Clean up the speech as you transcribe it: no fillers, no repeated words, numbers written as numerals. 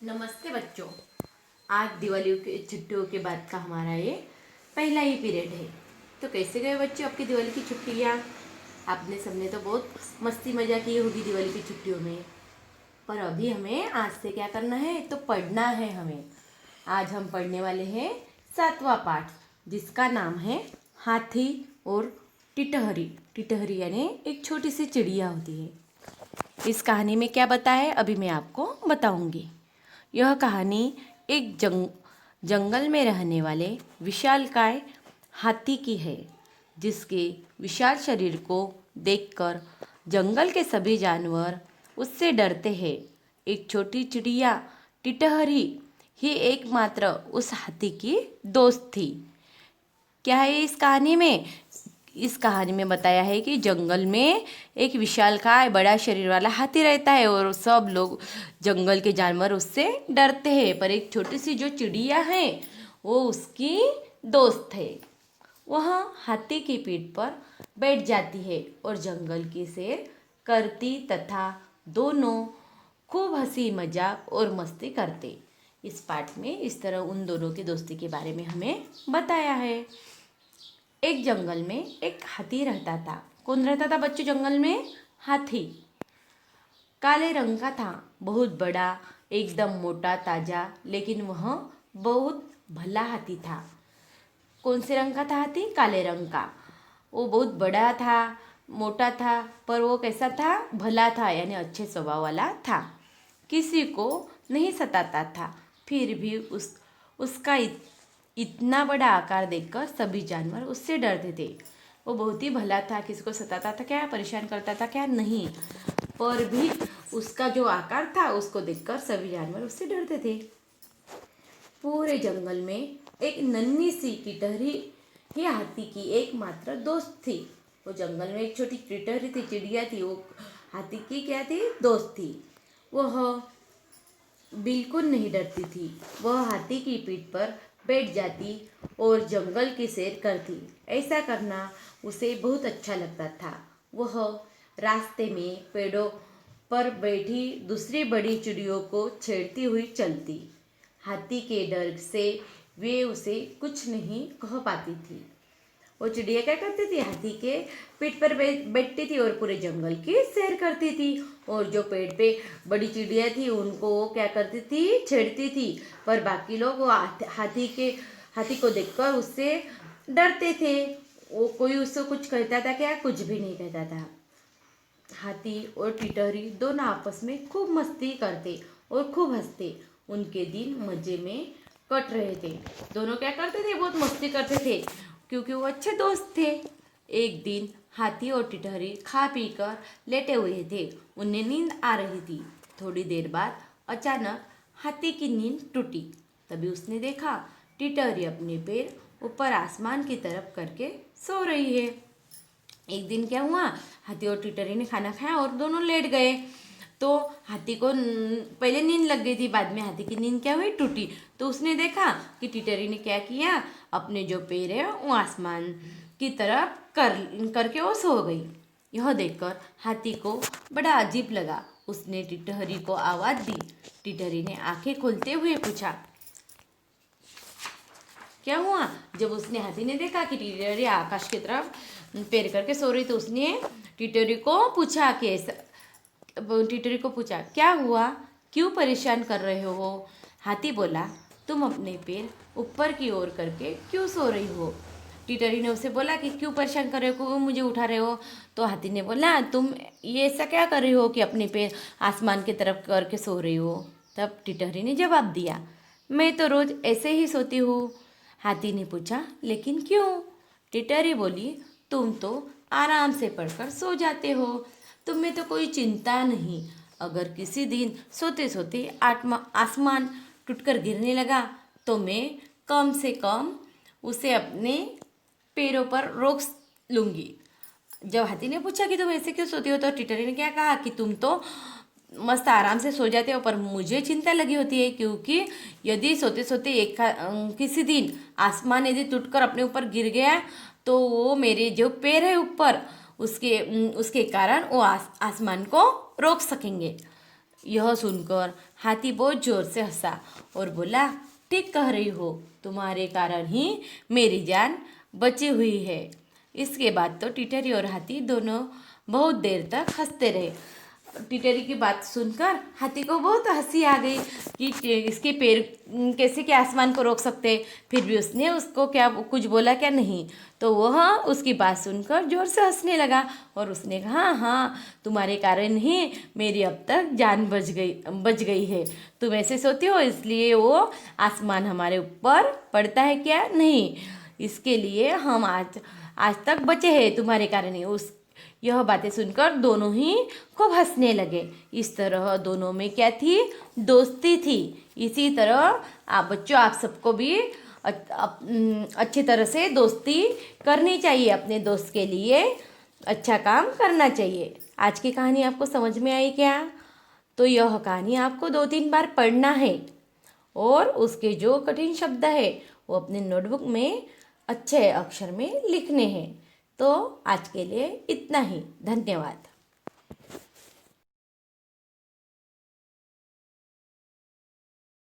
नमस्ते बच्चों। आज दिवाली की छुट्टियों के बाद का हमारा ये पहला ही पीरियड है। तो कैसे गए बच्चों आपकी दिवाली की छुट्टियाँ? आपने सबने तो बहुत मस्ती मजा की होगी दिवाली की छुट्टियों में। पर अभी हमें आज से क्या करना है, तो पढ़ना है हमें। आज हम पढ़ने वाले हैं 7वां पाठ, जिसका नाम है हाथी और टिटहरी। टिटहरी यानी एक छोटी सी चिड़िया होती है। इस कहानी में क्या बताया है अभी मैं आपको बताऊंगी। यह कहानी एक जंगल में रहने वाले विशालकाय हाथी की है, जिसके विशाल शरीर को देखकर जंगल के सभी जानवर उससे डरते हैं। एक छोटी चिड़िया टिटहरी ही एकमात्र उस हाथी की दोस्त थी। क्या है इस कहानी में? इस कहानी में बताया है कि जंगल में एक विशालकाय बड़ा शरीर वाला हाथी रहता है और सब लोग जंगल के जानवर उससे डरते हैं, पर एक छोटी सी जो चिड़िया है वो उसकी दोस्त है। वह हाथी की पीठ पर बैठ जाती है और जंगल की सैर करती तथा दोनों खूब हंसी मजाक और मस्ती करते। इस पाठ में इस तरह उन दोनों की दोस्ती के बारे में हमें बताया है। एक जंगल में एक हाथी रहता था। कौन रहता था बच्चों जंगल में? हाथी। काले रंग का था, बहुत बड़ा, एकदम मोटा ताजा, लेकिन वह बहुत भला हाथी था। कौन से रंग का था हाथी? काले रंग का। वो बहुत बड़ा था, मोटा था, पर वो कैसा था? भला था, यानी अच्छे स्वभाव वाला था। किसी को नहीं सताता था। फिर भी उसका इतना बड़ा आकार देखकर सभी जानवर उससे डरते थे। वो बहुत ही भला था, किसी को सताता था क्या, परेशान करता था क्या? नहीं। पर भी उसका जो आकार था उसको देखकर सभी जानवर उससे डरते थे। पूरे जंगल में एक नन्ही सी टिटहरी ही हाथी की एकमात्र दोस्त थी। वो जंगल में एक छोटी टिटहरी थी, चिड़िया थी, वो हाथी की क्या थी? दोस्त थी। वह बिल्कुल नहीं डरती थी। वह हाथी की पीठ पर बैठ जाती और जंगल की सैर करती। ऐसा करना उसे बहुत अच्छा लगता था। वह रास्ते में पेड़ों पर बैठी दूसरी बड़ी चिड़ियों को छेड़ती हुई चलती। हाथी के डर से वे उसे कुछ नहीं कह पाती थी। वो चिड़िया क्या करती थी? हाथी के पीठ पर बैठती थी और पूरे जंगल की सैर करती थी। और जो पेड़ पे बड़ी चिड़िया थी उनको वो क्या करती थी? छेड़ती थी। पर बाकी लोग वो हाथी को देखकर उससे डरते थे। वो कोई उससे कुछ कहता था क्या? कुछ भी नहीं कहता था। हाथी और टिटहरी दोनों आपस में खूब मस्ती करते और खूब हंसते। उनके दिन मजे में कट रहे थे। दोनों क्या करते थे? बहुत मस्ती करते थे, क्योंकि वो अच्छे दोस्त थे। एक दिन हाथी और टिटहरी खा पी कर लेटे हुए थे। उन्हें नींद आ रही थी। थोड़ी देर बाद अचानक हाथी की नींद टूटी। तभी उसने देखा टिटहरी अपने पैर ऊपर आसमान की तरफ करके सो रही है। एक दिन क्या हुआ, हाथी और टिटहरी ने खाना खाया और दोनों लेट गए। तो हाथी को पहले नींद लग गई थी, बाद में हाथी की नींद क्या हुई? टूटी। तो उसने देखा कि टिटहरी ने क्या किया, अपने जो पैर है वो आसमान की तरफ करके वो सो गई। यह देखकर हाथी को बड़ा अजीब लगा। उसने टिटहरी को आवाज़ दी। टिटहरी ने आंखें खोलते हुए पूछा, क्या हुआ? जब उसने हाथी ने देखा कि टिटहरी आकाश की तरफ पैर करके सो रही, तो उसने टिटहरी को पूछा कि ऐसा टिटहरी को पूछा, क्या हुआ, क्यों परेशान कर रहे हो? हाथी बोला, तुम अपने पैर ऊपर की ओर करके क्यों सो रही हो? टिटहरी ने उसे बोला कि क्यों परेशान कर रहे हो, क्यों मुझे उठा रहे हो? तो हाथी ने बोला, तुम ये ऐसा क्या कर रही हो कि अपने पैर आसमान की तरफ करके सो रही हो? तब टिटहरी ने जवाब दिया, मैं तो रोज़ ऐसे ही सोती हूँ। हाथी ने पूछा, लेकिन क्यों? टिटहरी बोली, तुम तो आराम से पढ़कर सो जाते हो, तुम्हें तो कोई चिंता नहीं। अगर किसी दिन सोते सोते आसमान टूटकर गिरने लगा तो मैं कम से कम उसे अपने पैरों पर रोक लूँगी। जब हाथी ने पूछा कि तुम ऐसे क्यों सोती हो, तो टिटहरी ने क्या कहा कि तुम तो मस्त आराम से सो जाते हो, पर मुझे चिंता लगी होती है, क्योंकि यदि सोते सोते किसी दिन आसमान यदि टूटकर अपने ऊपर गिर गया तो वो मेरे जो पैर है ऊपर उसके कारण वो आसमान को रोक सकेंगे। यह सुनकर हाथी बहुत जोर से हंसा और बोला, ठीक कह रही हो, तुम्हारे कारण ही मेरी जान बची हुई है। इसके बाद तो टिटरी और हाथी दोनों बहुत देर तक हंसते रहे। टिटरी की बात सुनकर हाथी को बहुत हंसी आ गई कि इसके पैर कैसे क्या आसमान को रोक सकते। फिर भी उसने उसको क्या कुछ बोला क्या नहीं, तो वह उसकी बात सुनकर जोर से हंसने लगा और उसने कहा, हाँ, तुम्हारे कारण ही मेरी अब तक जान बच गई है। तुम ऐसे सोती हो इसलिए वो आसमान हमारे ऊपर पड़ता है क्या? नहीं, इसके लिए हम आज तक बचे हैं तुम्हारे कारण ही। यह बातें सुनकर दोनों ही खूब हंसने लगे। इस तरह दोनों में क्या थी? दोस्ती थी। इसी तरह आप बच्चों, आप सबको भी अच्छी तरह से दोस्ती करनी चाहिए। अपने दोस्त के लिए अच्छा काम करना चाहिए। आज की कहानी आपको समझ में आई क्या? तो यह कहानी आपको 2-3 बार पढ़ना है और उसके जो कठिन शब्द है वो अपने नोटबुक में अच्छे अक्षर में लिखने हैं। तो आज के लिए इतना ही। धन्यवाद।